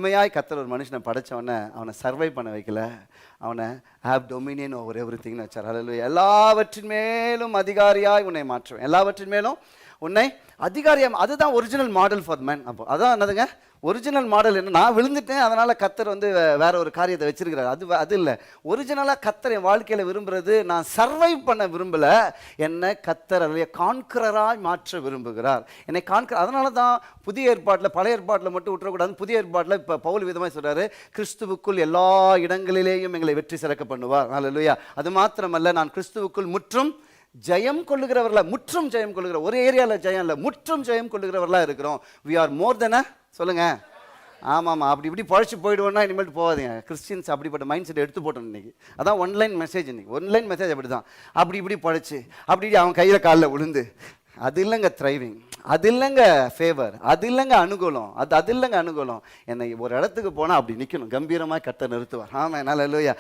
உண்மையாய் கர்த்தர் ஒரு மனுஷனை படைச்சவொடனே அவனை சர்வை பண்ண வைக்கல, அவனை ஹேவ் டொமினியன் ஓவர் எவ்ரிதிங்னு வச்சார். ஹல்லேலூயா. எல்லாவற்றின் மேலும் அதிகாரியாய் உன்னை மாற்றுவேன், எல்லாவற்றின் மேலும் உன்னை அதிகாரியாக. அதுதான் ஒரிஜினல் மாடல் ஃபார் மேன். அப்போ அதான் என்னதுங்க ஒரிஜினல் மாடல். என்ன, நான் விழுந்துட்டேன் அதனால் கர்த்தர் வேற ஒரு காரியத்தை வச்சிருக்கிறார், அது இல்லை. ஒரிஜினலாக கர்த்தர் என் வாழ்க்கையில் விரும்புகிறது, நான் சர்வைவ் பண்ண விரும்பலை, என்னை கர்த்தர் அல்லையா கான்கரராய் மாற்ற விரும்புகிறார், என்னை அதனால தான் புதிய ஏற்பாட்டில், பழைய ஏற்பாட்டில் மட்டும் விட்டுறக்கூடாது. புதிய ஏற்பாட்டில் இப்போ பவுல் விதமாக சொல்கிறாரு, கிறிஸ்துவுக்குள் எல்லா இடங்களிலேயும் எங்களை வெற்றி சிறக்க பண்ணுவார். ஹல்லேலூயா. அது மாத்திரமல்ல, நான் கிறிஸ்துவுக்குள் முற்றும் ஜெயம் கொள்ளுகிறவர்களா, முற்றும் ஜெயம் கொள்ளுகிற, ஒரு ஏரியாவில் ஜெயம் இல்லை, முற்றும் ஜெயம் கொள்ளுகிறவர்களா இருக்கிறோம். வி ஆர் மோர் தென் சொல்லுங்க. ஆமாம், அப்படி இப்படி பழச்சு போயிடுவோன்னா இனிமேல் போகாதீங்க. கிறிஸ்டின்ஸ் அப்படிப்பட்ட மைண்ட் செட் எடுத்து போட்டோம் இன்னைக்கு. அதான் ஒன்லைன் மெசேஜ். இன்னைக்கு ஒன்லைன் மெசேஜ் அப்படி தான். அப்படி இப்படி பழச்சு அப்படி அவன் கையில் காலில் விழுந்து, அது இல்லைங்க த்ரைவிங், அது இல்லைங்க ஃபேவர், அது இல்லைங்க அனுகூலம், அது இல்லைங்க அனுகூலம். என்னை ஒரு இடத்துக்கு போனால் அப்படி நிற்கணும், கம்பீரமாக கர்த்தர் நிறுத்துவார். ஆமாம், ஹல்லேலூயா.